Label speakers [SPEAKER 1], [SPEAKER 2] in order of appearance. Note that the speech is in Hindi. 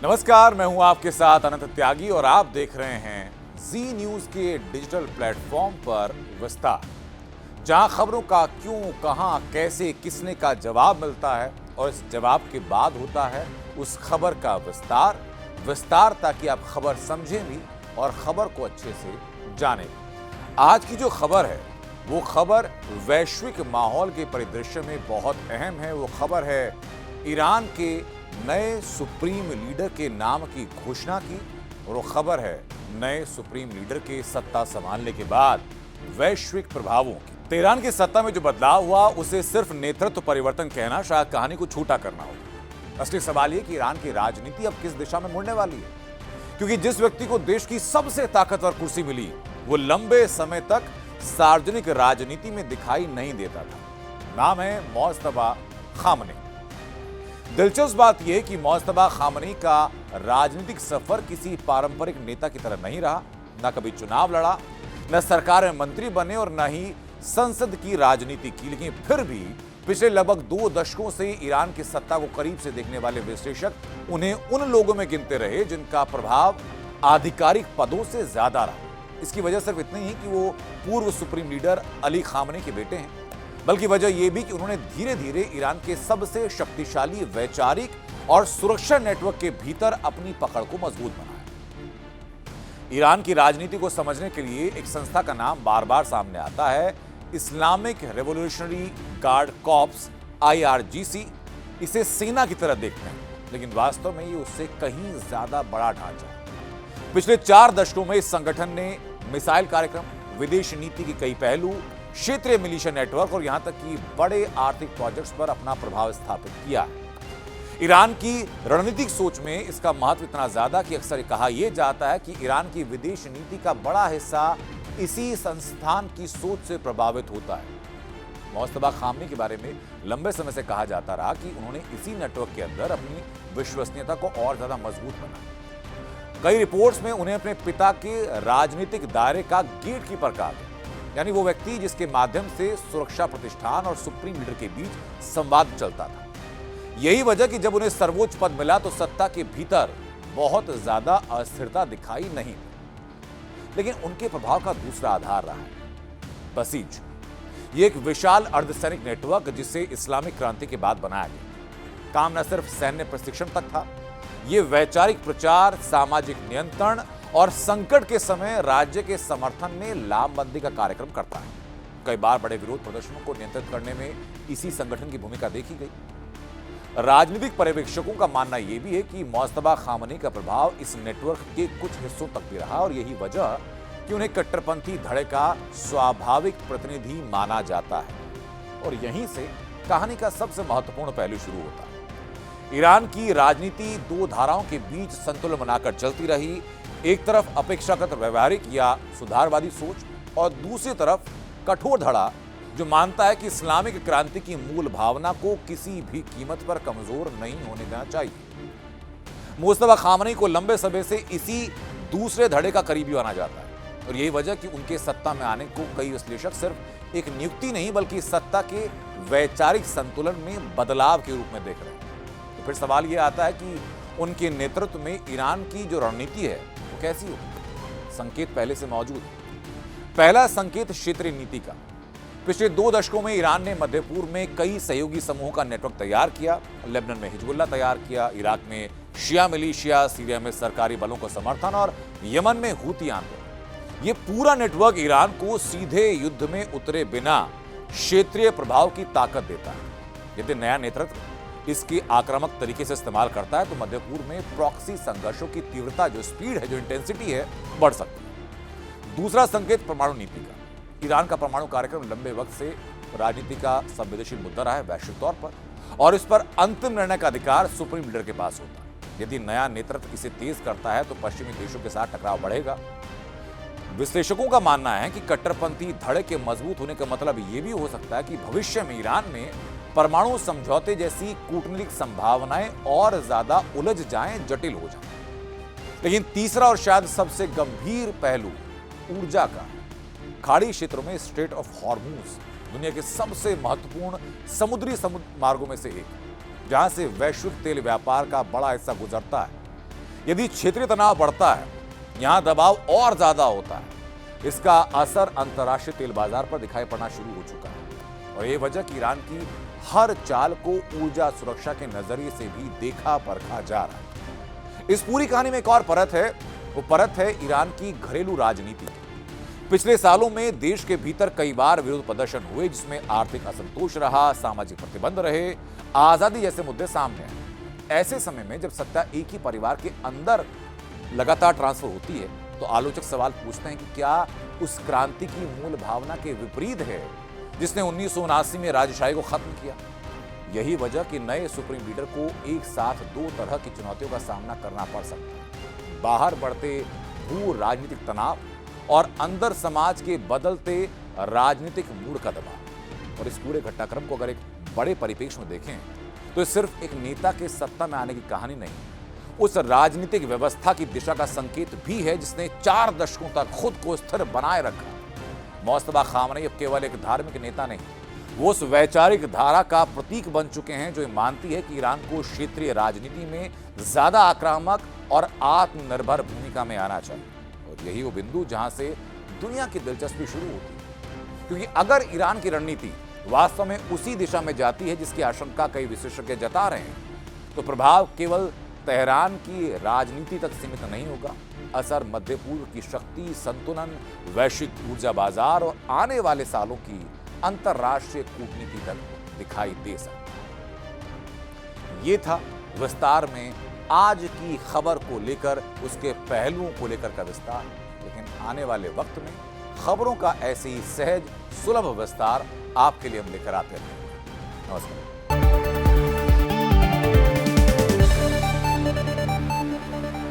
[SPEAKER 1] नमस्कार, मैं हूं आपके साथ अनंत त्यागी और आप देख रहे हैं जी न्यूज के डिजिटल प्लेटफॉर्म पर विस्तार, जहां खबरों का क्यों, कहां, कैसे, किसने का जवाब मिलता है और इस जवाब के बाद होता है उस खबर का विस्तार ताकि आप खबर समझें भी और खबर को अच्छे से जानें। आज की जो खबर है वो खबर वैश्विक माहौल के परिदृश्य में बहुत अहम है। वो खबर है ईरान के नए सुप्रीम लीडर के नाम की घोषणा की और वो खबर है नए सुप्रीम लीडर के सत्ता संभालने के बाद वैश्विक प्रभावों की। तेहरान की सत्ता में जो बदलाव हुआ उसे सिर्फ नेतृत्व परिवर्तन कहना शायद कहानी को छोटा करना होगा। असली सवाल यह कि ईरान की राजनीति अब किस दिशा में मुड़ने वाली है, क्योंकि जिस व्यक्ति को देश की सबसे ताकतवर कुर्सी मिली वो लंबे समय तक सार्वजनिक राजनीति में दिखाई नहीं देता था। नाम है मोस्तफा खामनेई। दिलचस्प बात यह कि मोस्तफा खामनेई का राजनीतिक सफर किसी पारंपरिक नेता की तरह नहीं रहा। न कभी चुनाव लड़ा, न सरकार में मंत्री बने और न ही संसद की राजनीति की, लेकिन फिर भी पिछले लगभग 2 दशकों से ईरान की सत्ता को करीब से देखने वाले विश्लेषक उन्हें उन लोगों में गिनते रहे जिनका प्रभाव आधिकारिक पदों से ज्यादा रहा। इसकी वजह सिर्फ इतनी ही कि वो पूर्व सुप्रीम लीडर अली खामनेई के बेटे हैं, बल्कि वजह यह भी कि उन्होंने धीरे धीरे ईरान के सबसे शक्तिशाली वैचारिक और सुरक्षा नेटवर्क के भीतर अपनी पकड़ को मजबूत बनाया। ईरान की राजनीति को समझने के लिए एक संस्था का नाम बार बार सामने आता है, Islamic revolutionary guard corps IRGC। इसे सेना की तरह देखते हैं, लेकिन वास्तव में ये उससे कहीं ज्यादा बड़ा ढांचा है। पिछले 4 दशकों में इस संगठन ने मिसाइल कार्यक्रम, विदेश नीति के कई पहलू, क्षेत्रीय मिलिशिया नेटवर्क और यहां तक कि बड़े आर्थिक प्रोजेक्ट्स पर अपना प्रभाव स्थापित किया है। ईरान की रणनीतिक सोच में इसका महत्व इतना ज्यादा कि अक्सर कहा यह जाता है कि ईरान की विदेश नीति का बड़ा हिस्सा इसी संस्थान की सोच से प्रभावित होता है। मोस्तफा खामनेई के बारे में लंबे समय से कहा जाता रहा कि उन्होंने इसी नेटवर्क के अंदर अपनी विश्वसनीयता को और ज्यादा मजबूत बनाया। कई रिपोर्ट्स में उन्हें अपने पिता के राजनीतिक दायरे का गेटकीपर कहा गया, यानी वो व्यक्ति जिसके माध्यम से सुरक्षा प्रतिष्ठान और सुप्रीम लीडर के बीच संवाद चलता था। यही वजह कि जब उन्हें सर्वोच्च पद मिला तो सत्ता के भीतर बहुत ज्यादा अस्थिरता दिखाई नहीं, लेकिन उनके प्रभाव का दूसरा आधार रहा है बसीज। ये एक विशाल अर्धसैनिक नेटवर्क जिसे इस्लामिक क्रांति के बाद बनाया गया। काम न सिर्फ सैन्य प्रशिक्षण तक था, ये वैचारिक प्रचार, सामाजिक नियंत्रण और संकट के समय राज्य के समर्थन में लामबंदी का कार्यक्रम करता है। कई बार बड़े विरोध प्रदर्शनों को नियंत्रित करने में इसी संगठन की भूमिका देखी गई। राजनीतिक पर्यवेक्षकों का मानना यह भी है कि मोस्तफा खामनेई का प्रभाव इस नेटवर्क के कुछ हिस्सों तक भी रहा और यही वजह कि उन्हें कट्टरपंथी धड़े का स्वाभाविक प्रतिनिधि माना जाता है। और यहीं से कहानी का सबसे महत्वपूर्ण पहलू शुरू होता है। ईरान की राजनीति 2 धाराओं के बीच संतुलन बनाकर चलती रही। एक तरफ अपेक्षाकृत व्यवहारिक या सुधारवादी सोच और दूसरी तरफ कठोर धड़ा जो मानता है कि इस्लामिक क्रांति की मूल भावना को किसी भी कीमत पर कमजोर नहीं होने देना चाहिए। मोस्तफा खामनेई को लंबे समय से इसी दूसरे धड़े का करीबी माना जाता है और यही वजह कि उनके सत्ता में आने को कई विश्लेषक सिर्फ एक नियुक्ति नहीं बल्कि सत्ता के वैचारिक संतुलन में बदलाव के रूप में देख रहे हैं। तो फिर सवाल यह आता है कि उनके नेतृत्व में ईरान की जो रणनीति है वो कैसी हो। संकेत पहले से मौजूद है। पहला संकेत क्षेत्रीय नीति का। पिछले 2 दशकों में ईरान ने मध्य पूर्व में कई सहयोगी समूहों का नेटवर्क तैयार किया। लेबनान में हिजबुल्ला तैयार किया, इराक में शिया मिलिशिया, सीरिया में सरकारी बलों को समर्थन और यमन में हूती आंदोलन। ये पूरा नेटवर्क ईरान को सीधे युद्ध में उतरे बिना क्षेत्रीय प्रभाव की ताकत देता है। यदि नया नेतृत्व इसके आक्रामक तरीके से इस्तेमाल करता है तो मध्य पूर्व में प्रॉक्सी संघर्षों की तीव्रता, जो स्पीड है, जो इंटेंसिटी है, बढ़ सकती है। दूसरा संकेत परमाणु नीति का। ईरान का परमाणु कार्यक्रम लंबे वक्त से राजनीति का संवेदनशील मुद्दा रहा है वैश्विक तौर पर, और इस पर अंतिम निर्णय का अधिकार सुप्रीम लीडर के पास होता है। यदि नया नेतृत्व इसे तेज करता है तो पश्चिमी देशों के साथ टकराव बढ़ेगा। विश्लेषकों का मानना है कि कट्टरपंथी धड़े के मजबूत होने का मतलब यह भी हो सकता है कि भविष्य में ईरान में परमाणु समझौते जैसी कूटनीतिक संभावनाएं और ज्यादा उलझ जाएं, जटिल हो जाएं। लेकिन तीसरा और शायद सबसे गंभीर पहलू ऊर्जा का। खाड़ी क्षेत्रों में स्ट्रेट ऑफ हॉर्मूज दुनिया के सबसे महत्वपूर्ण समुद्री मार्गों में से एक, जहां से वैश्विक तेल व्यापार का बड़ा हिस्सा गुजरता है। यदि क्षेत्रीय तनाव बढ़ता है, यहां दबाव और ज्यादा होता है। इसका असर अंतर्राष्ट्रीय तेल बाजार पर दिखाई पड़ना शुरू हो चुका है और ये वजह कि ईरान की हर चाल को ऊर्जा सुरक्षा के नजरिए से भी देखा परखा जा रहा है। इस पूरी कहानी में एक और परत है, वो परत है ईरान की घरेलू राजनीति की। पिछले सालों में देश के भीतर कई बार विरोध प्रदर्शन हुए, जिसमें आर्थिक असंतोष रहा, सामाजिक प्रतिबंध रहे, आजादी जैसे मुद्दे सामने आए। ऐसे समय में जब सत्ता एक ही परिवार के अंदर लगातार ट्रांसफर होती है, तो आलोचक सवाल पूछते हैं कि क्या उस क्रांति की मूल भावना के विपरीत है जिसने 1979 में राजशाही को खत्म किया। यही वजह कि नए सुप्रीम लीडर को एक साथ दो तरह की चुनौतियों का सामना करना पड़ सकता है। बाहर बढ़ते भू राजनीतिक तनाव और अंदर समाज के बदलते राजनीतिक मूड का दबाव। और इस पूरे घटनाक्रम को अगर एक बड़े परिप्रेक्ष्य में देखें तो सिर्फ एक नेता के सत्ता में आने की कहानी नहीं, उस राजनीतिक व्यवस्था की दिशा का संकेत भी है जिसने 4 दशकों तक खुद को स्थिर बनाए रखा। मुस्तफा खामनेई अब केवल एक धार्मिक नेता नहीं, वो उस वैचारिक धारा का प्रतीक बन चुके हैं जो मानती है कि ईरान को क्षेत्रीय राजनीति में ज्यादा आक्रामक और आत्मनिर्भर भूमिका में आना चाहिए। और यही वो बिंदु जहां से दुनिया की दिलचस्पी शुरू होती है, क्योंकि अगर ईरान की रणनीति वास्तव में उसी दिशा में जाती है जिसकी आशंका कई विशेषज्ञ जता रहे हैं, तो प्रभाव केवल तेहरान की राजनीति तक सीमित नहीं होगा। असर मध्य पूर्व की शक्ति संतुलन, वैश्विक ऊर्जा बाजार और आने वाले सालों की अंतरराष्ट्रीय कूटनीति तक दिखाई दे सकता है। ये था विस्तार में आज की खबर को लेकर, उसके पहलुओं को लेकर का विस्तार। लेकिन आने वाले वक्त में खबरों का ऐसे ही सहज सुलभ विस्तार आपके लिए हम लेकर आते रहेंगे। नमस्कार।